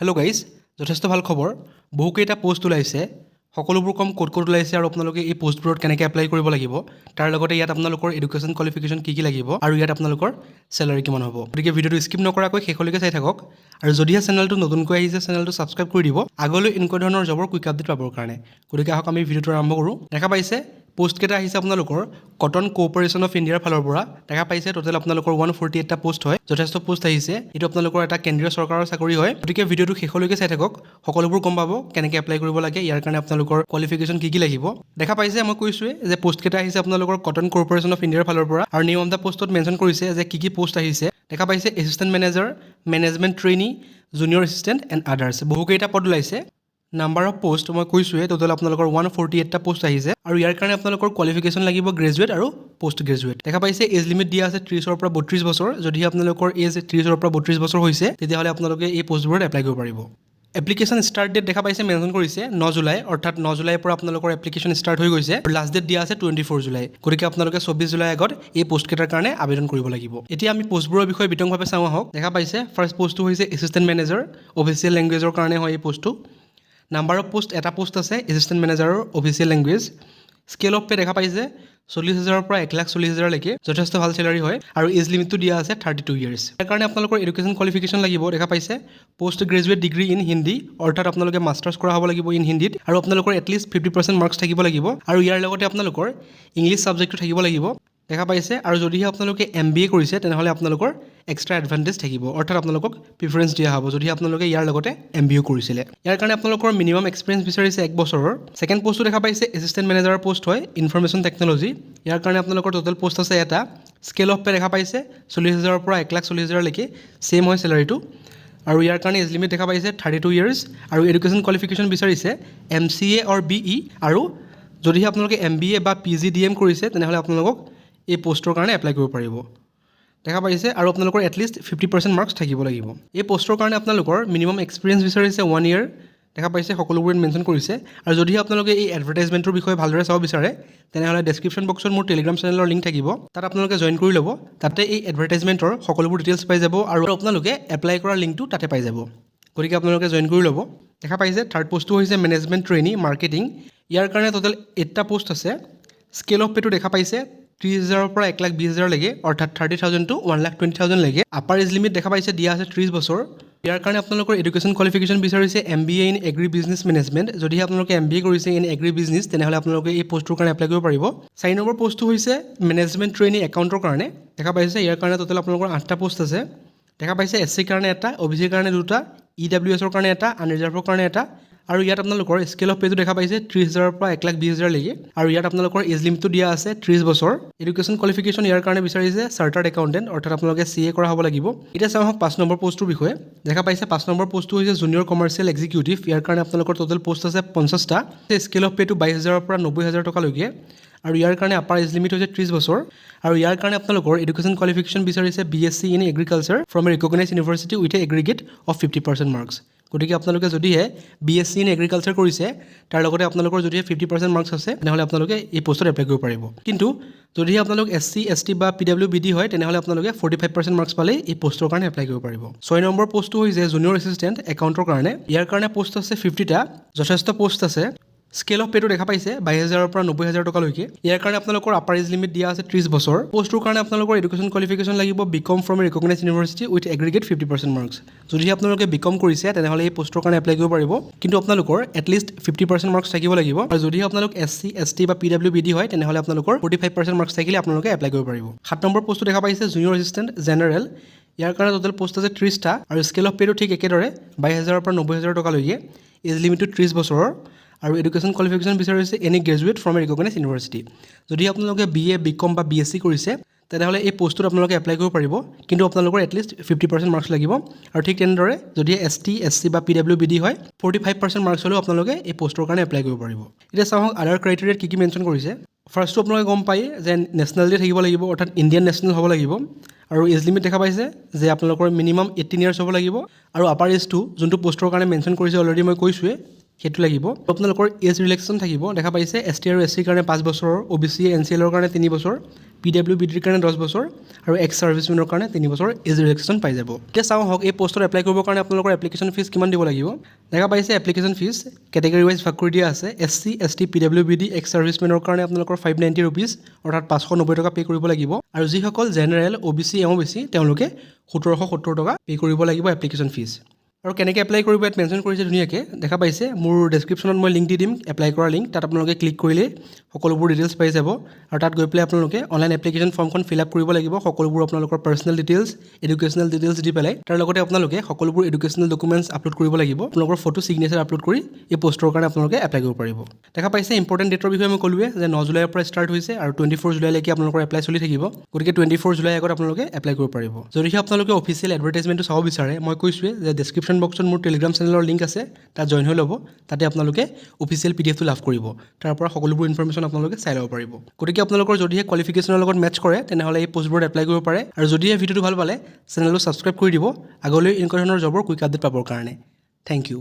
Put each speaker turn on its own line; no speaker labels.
Hello' guys, যথেষ্ট ভাল খবৰ। বহুকেইটা পোষ্ট ওলাইছে, সকলোবোৰ কম ক'ত ওলাইছে আৰু আপোনালোকে এই পোষ্টবোৰত কেনেকৈ এপ্লাই কৰিব লাগিব, তাৰ লগতে ইয়াত আপোনালোকৰ এডুকেশ্যন কোৱালিফিকেশ্যন কি লাগিব আৰু ইয়াত আপোনালোকৰ চেলাৰী কিমান হ'ব। গতিকে ভিডিঅ'টো স্কিপ নকৰাকৈ শেষলৈকে চাই থাকক আৰু যদিহে চেনেলটো নতুনকৈ আহিছে চেনেলটো ছাবস্ক্ৰাইব কৰি দিব আগলৈ এনেকুৱা ধৰণৰ জবৰ কুইক আপডেট পাবৰ কাৰণে। গতিকে আহক আমি ভিডিঅ'টো আৰম্ভ কৰোঁ। দেখা পাইছে পোষ্টকেইটা আহিছে আপোনালোকৰ কটন কোঅপাৰেশ্যন অফ ইণ্ডিয়াৰ ফালৰ পৰা। দেখা পাইছে টোটেল আপোনালোকৰ 148টা পোষ্ট হয়, যথেষ্ট পোষ্ট আহিছে। এইটো আপোনালোকৰ এটা কেন্দ্ৰীয় চৰকাৰৰ চাকৰি হয়। গতিকে ভিডিঅ'টো শেষলৈকে চাই থাকক, সকলোবোৰ গম পাব কেনেকৈ এপ্লাই কৰিব লাগে, ইয়াৰ কাৰণে আপোনালোকৰ কোৱালিফিকেশ্যন কি লাগিব। দেখা পাইছে মই কৈছোঁৱে যে পোষ্টকেইটা আহিছে আপোনালোকৰ কটন কোঅপাৰেশ্যন অফ ইণ্ডিয়াৰ ফালৰ পৰা আৰু নেম অফ দ্য পোষ্টত মেনশ্যন কৰিছে যে কি পোষ্ট আহিছে। দেখা পাইছে assistant manager, management trainee, junior assistant and others, বহুকেইটা পদ ওলাইছে। নাম্বাৰ অফ পোষ্ট মই কৈছোঁৱে টোটেল আপোনালোকৰ 148টা পোষ্ট আহিছে আৰু ইয়াৰ কাৰণে আপোনালোকৰ কোৱালিফিকেশ্যন লাগিব গ্ৰেজুৱেট আৰু পোষ্ট গ্ৰেজুৱেট। দেখা পাইছে এজ লিমিট দিয়া আছে 30ৰ পৰা 32 বছৰ। যদি আপোনালোকৰ এজ 30ৰ পৰা 32 বছৰ হৈছে তেতিয়াহ'লে আপোনালোকে এই পোষ্টবোৰত এপ্লাই কৰিব পাৰিব। এপ্লিকেশ্যন ষ্টাৰ্ট ডেট দেখা পাইছে মেনশ্যন কৰিছে 9 জুলাই, অৰ্থাৎ 9 জুলাইৰ পৰা আপোনালোকৰ এপ্লিকেশ্যন ষ্টাৰ্ট হৈ গৈছে আৰু লাষ্ট ডেট দিয়া আছে 24 জুলাই। গতিকে আপোনালোকে 24 জুলাই আগত এই পোষ্টকেইটাৰ কাৰণে আবেদন কৰিব লাগিব। এতিয়া আমি পোষ্টবোৰৰ বিষয়ে বিতংভাৱে চাওঁ আহক। দেখা পাইছে ফাৰ্ষ্ট পোষ্টটো হৈছে এছিষ্টেণ্ট মেনেজাৰ, অফিচিয়েল লেংগুৱেজৰ কাৰণে হয় এই পোষ্টটো। নাম্বাৰ অফ পোষ্ট এটা পোষ্ট আছে এছিষ্টেণ্ট মেনেজাৰৰ official language. Scale of pay দেখা পাইছে 40,000ৰ পৰা 1,40,000লৈকে, যথেষ্ট ভাল চেলাৰী হয় আৰু এজ লিমিটটো দিয়া আছে 32 ইয়াৰ্ছ। ইয়াৰ কাৰণে আপোনালোকৰ এডুকেশ্যন কোৱালিফিকেশ্যন লাগিব। দেখা পাইছে post graduate degree in Hindi, অৰ্থাৎ আপোনালোকে মাষ্টাৰ্ছ কৰা হ'ব লাগিব ইন হিন্দীত আৰু আপোনালোকৰ এটলিষ্ট 50% মাৰ্কছ থাকিব লাগিব আৰু ইয়াৰ লগতে আপোনালোকৰ ইংলিছ ছাবজেক্টটো থাকিব লাগিব। দেখা পাইছে আৰু যদিহে আপোনালোকে MBA কৰিছে তেনেহ'লে আপোনালোকৰ এক্সট্ৰা এডভান্টেজ থাকিব, অৰ্থাৎ আপোনালোকক প্ৰিফাৰেঞ্চ দিয়া হ'ব যদি আপোনালোকে ইয়াৰ লগতে MBA কৰিছিলে। ইয়াৰ কাৰণে আপোনালোকৰ মিনিমাম এক্সপিৰিয়েঞ্চ বিচাৰিছে 1 বছৰৰ। ছেকেণ্ড পোষ্টটো দেখা পাইছে এছিষ্টেণ্ট মেনেজাৰৰ পোষ্ট হয় ইনফৰমেশ্যন টেকন'লজি। ইয়াৰ কাৰণে আপোনালোকৰ টোটেল পোষ্ট আছে এটা। স্কেল অফ পে দেখা পাইছে 40,000ৰ পৰা 1,40,000লৈকে, ছেইম হয় চেলাৰীটো আৰু ইয়াৰ কাৰণে এজ লিমিট দেখা পাইছে 32 ইয়াৰ্ছ আৰু এডুকেশ্যন কোৱালিফিকেশ্যন বিচাৰিছে MCA অৰ BE আৰু যদিহে আপোনালোকে MBA বা PGDM কৰিছে তেনেহ'লে আপোনালোকক এই পোষ্টৰ কাৰণে এপ্লাই কৰিব পাৰিব। দেখা পাইছে আৰু আপোনালোকৰ এটলিষ্ট 50% মাৰ্কছ থাকিব লাগিব। এই পোষ্টৰ কাৰণে আপোনালোকৰ মিনিমাম এক্সপিৰিয়েঞ্চ বিচাৰিছে 1 year। দেখা পাইছে সকলোবোৰে মেনশ্যন কৰিছে আৰু যদিহে আপোনালোকে এই এডভাৰটাইজমেণ্টৰ বিষয়ে ভালদৰে চাব বিচাৰে তেনেহ'লে ডেছক্ৰিপশ্যন বক্সত মোৰ টেলিগ্ৰাম চেনেলৰ লিংক থাকিব, তাত আপোনালোকে জইন কৰি ল'ব। তাতে এই এডভাৰটাইজমেণ্টৰ সকলোবোৰ ডিটেইলছ পাই যাব আৰু আপোনালোকে এপ্লাই কৰা লিংকটো তাতে পাই যাব। গতিকে আপোনালোকে জইন কৰি ল'ব। দেখা পাইছে থাৰ্ড পোষ্টটো হৈছে মেনেজমেণ্ট ট্ৰেইনী মাৰ্কেটিং। ইয়াৰ কাৰণে টোটেল 8টা পোষ্ট আছে। স্কেল অফ পেটো দেখা পাইছে 30,000ৰ পৰা 1,20,000লৈকে, অৰ্থাৎ 30,000 to 1,20,000লৈকে। আপাৰ এজ লিমিট দেখা পাইছে দিয়া আছে 30 বছৰ। ইয়াৰ কাৰণে আপোনালোকৰ এডুকেশ্যন কোৱালিফিকেশ্যন বিচাৰিছে MBA in agri business management. যদিহে আপোনালোকে MBA কৰিছে ইন এগ্ৰি বিজনেছ তেনেহ'লে আপোনালোকে এই পোষ্টটোৰ কাৰণে এপ্লাই কৰিব পাৰিব। 4 নম্বৰ পোষ্টটো হৈছে মেনেজমেণ্ট ট্ৰেইনী একাউণ্টৰ কাৰণে। দেখা পাইছে ইয়াৰ কাৰণে টোটেল আপোনালোকৰ 8টা পোষ্ট আছে। দেখা পাইছে SC কাৰণে এটা, OBC কাৰণে 2টা, EWSৰ কাৰণে এটা, আনৰিজাৰ্ভৰ কাৰণে এটা আৰু ইয়াত আপোনালোকৰ স্কেল অফ পেটো দেখা পাইছে 30,000ৰ পৰা 1,20,000লৈকে আৰু ইয়াত আপোনালোকৰ এজ লিমিটটো দিয়া আছে 30 বছৰ। এডুকেশ্যন কোৱালিফিকেশ্যন ইয়াৰ কাৰণে বিচাৰিছে চাৰ্টাৰ্ড একাউণ্টেণ্ট, অৰ্থাৎ আপোনালোকে CA কৰা হ'ব লাগিব। এতিয়া চাওঁ আহক 5 নম্বৰ পোষ্টটোৰ বিষয়ে। দেখা পাইছে 5 নম্বৰ পোষ্টটো হৈছে জুনিয়ৰ কমাৰ্চিয়েল এক্সিকিউটিভ। ইয়াৰ কাৰণে আপোনালোকৰ টোটেল পোষ্ট আছে 50টা। স্কেল অফ পেটো 22,000ৰ পৰা 90,000 টকালৈকে আৰু ইয়াৰ কাৰণে আপাৰ এজ লিমিট হৈছে 30 বছৰ আৰু ইয়াৰ কাৰণে আপোনালোকৰ এডুকেশ্যন কোৱালিফিকেশ্যন বিচাৰিছে BSc in agriculture from A recognise university with a aggregate of 50% marks. গতিকে আপোনালোকে যদিহে BSc ইন এগ্ৰিকালচাৰ কৰিছে তাৰ লগতে আপোনালোকৰ যদিহে 50% মাৰ্কছ আছে তেনেহ'লে আপোনালোকে এই পোষ্টত এপ্লাই কৰিব পাৰিব। কিন্তু যদিহে আপোনালোক SC ST বা PWBD হয় তেনেহ'লে আপোনালোকে 45% মাৰ্কছ পালেই এই পোষ্টৰ কাৰণে এপ্লাই কৰিব পাৰিব। 6 নম্বৰ পোষ্টটো হৈছে জুনিয়ৰ এছিষ্টেণ্ট একাউণ্টৰ কাৰণে। ইয়াৰ কাৰণে পোষ্ট আছে 50টা, যথেষ্ট পোষ্ট আছে। স্কেল অফ পেটো দেখা পাইছে 22,000ৰ পৰা 90,000 টকালৈকে। ইয়াৰ কাৰণে আপোনালোকৰ আপাৰ এজ লিমিট দিয়া আছে 30 বছৰ। পোষ্টটোৰ কাৰণে আপোনালোকৰ এডুকেশ্যন কোৱালিফিকেশ্যন লাগিব BCom from A recognise university with aggregate 50% marks. যদিহে আপোনালোকে BCom কৰিছে তেনেহ'লে এই পোষ্টৰ কাৰণে এপ্লাই কৰিব পাৰিব, কিন্তু আপোনালোকৰ এটলিষ্ট 50% মাৰ্কছ থাকিব লাগিব আৰু যদিহে আপোনালোক SC ST বা PWBD হয় তেনেহ'লে আপোনালোকৰ 45% মাৰ্কছ থাকিলে আপোনালোকে এপ্লাই কৰিব পাৰিব। 7 নম্বৰ পোষ্টটো দেখা পাইছে জুনিয়ৰ এছিষ্টেণ্ট জেনেৰেল। ইয়াৰ কাৰণে টোটেল পোষ্ট আছে 30টা আৰু স্কেল অফ পেটো ঠিক একেদৰে 22,000ৰ পৰা 90,000 টকালৈকে। এজ লিমিটটো 30 বছৰৰ আৰু এডুকেশ্যন কোৱালিফিকেশ্যন বিচাৰিছে any graduate from A recognise university. যদি আপোনালোকে BA BCom বা BSc কৰিছে তেনেহ'লে এই পোষ্টটোত আপোনালোকে এপ্লাই কৰিব পাৰিব, কিন্তু আপোনালোকৰ এটলিষ্ট 50% মাৰ্কছ লাগিব আৰু ঠিক তেনেদৰে যদি ST SC বা PWBD হয় 45% মাৰ্কছ হ'লেও আপোনালোকে এই পোষ্টৰ কাৰণে এপ্লাই কৰিব পাৰিব। এতিয়া চাওক আদাৰ ক্ৰাইটেৰিয়াত কি মেনশ্যন কৰিছে। ফাৰ্ষ্টটো আপোনালোকে গম পায় যে নেশ্যনেলিটি থাকিব লাগিব, অৰ্থাৎ ইণ্ডিয়ান নেশ্যনেল হ'ব লাগিব আৰু এজ লিমিট দেখা পাইছে যে আপোনালোকৰ মিনিমাম 18 ইয়াৰ্ছ হ'ব লাগিব আৰু আপাৰ এজটো যোনটো পোষ্টৰ কাৰণে মেনশ্যন কৰিছে অলৰেডি মই কৈছোঁৱে সেইটো লাগিব। আপোনালোকৰ এজ ৰিলেক্সন থাকিব, দেখা পাইছে ST আৰু SC কাৰণে 5 বছৰৰ, OBC NCLৰ কাৰণে 3 বছৰ, PWBDৰ কাৰণে 10 বছৰ আৰু এক্স ছাৰ্ভিচমেনৰ কাৰণে 3 বছৰ এজ ৰিলেক্সন পাই যাব। এতিয়া চাওঁ হওক এই পোষ্টত এপ্লাই কৰিবৰ কাৰণে আপোনালোকৰ এপ্লিকেশ্যন ফিজ কিমান দিব লাগিব। দেখা পাইছে এপ্লিকেশ্যন ফিজ কেটেগৰী ৱাইজ ভাগ কৰি দিয়া আছে। SC ST PWBD এক্স ছাৰ্ভিচমেনৰ কাৰণে আপোনালোকৰ 590 ৰুপিজ অৰ্থাৎ 590 টকা পে' কৰিব লাগিব আৰু যিসকল জেনেৰেল OBC MOBC তেওঁলোকে 1770 টকা পে' কৰিব লাগিব এপ্লিকেশ্যন ফিজ। আৰু কেনেকৈ এপ্লাই কৰিব ইয়াত মেনশ্যন কৰিছে ধুনীয়াকৈ, দেখা পাইছে। মোৰ ডেছক্ৰিপশ্যনত মই লিংক দি দিম, এপ্লাই কৰা লিংক, তাত আপোনালোকে ক্লিক কৰিলেই সকলোবোৰ ডিটেইলছ পাই যাব আৰু তাত গৈ পেলাই আপোনালোকে অনলাইন এপ্লিকেশ্যন ফৰ্মখন ফিল আপ কৰিব লাগিব। সকলোবোৰ আপোনালোকৰ পাৰ্চনেল ডিটেইলছ, এডুকেশ্যনেল ডিটেইলছ দি পেলাই তাৰ লগতে আপোনালোকে সকলোবোৰ এডুকেশ্যনেল ডকুমেণ্টছ আপলোড কৰিব লাগিব। আপোনালোকৰ ফটো ছিগনেচাৰ আপলোড কৰি এই পোষ্টৰ কাৰণে আপোনালোকে এপ্লাই কৰিব পাৰিব। দেখা পাইছে ইম্পৰ্টেণ্ট ডেটৰ বিষয়ে মই ক'লোৱে যে 9 জুলাইৰ পৰা ষ্টাৰ্ট হৈছে আৰু 24 জুলাইলৈকে আপোনালোকৰ এপ্লাই চলি থাকিব। গতিকে 24 জুলাই আগত আপোনালোকে এপ্লাই কৰিব পাৰিব। যদিহে আপোনালোকে অফিচিয়েল এডভাৰটাইজমেণ্টটো চাব বিচাৰে, মই কৈছোৱে যে ডেছক্ৰিপশ্যন বক্সত মোৰ টেলিগ্ৰাম চেনেলৰ লিংক আছে, তাত জইন হৈ ল'ব। তাতে আপোনালোকে অফিচিয়েল PDF-টো লাভ কৰিব, তাৰ পৰা সকলোবোৰ ইনফৰমেশ্যন আপোনালোকে চাই ল'ব পাৰিব। গতিকে আপোনালোকৰ যদিহে কোৱালিফিকেশ্যনৰ লগত মেটচ কৰে তেনেহ'লে এই পোষ্টবোৰত এপ্লাই কৰিব পাৰে আৰু যদিহে ভিডিঅ'টো ভাল পালে চেনেলটো ছাবস্ক্ৰাইব কৰি দিব আগলৈ এনেকুৱা ধৰণৰ জবৰ কুইক আপডেট পাবৰ কাৰণে। Thank U.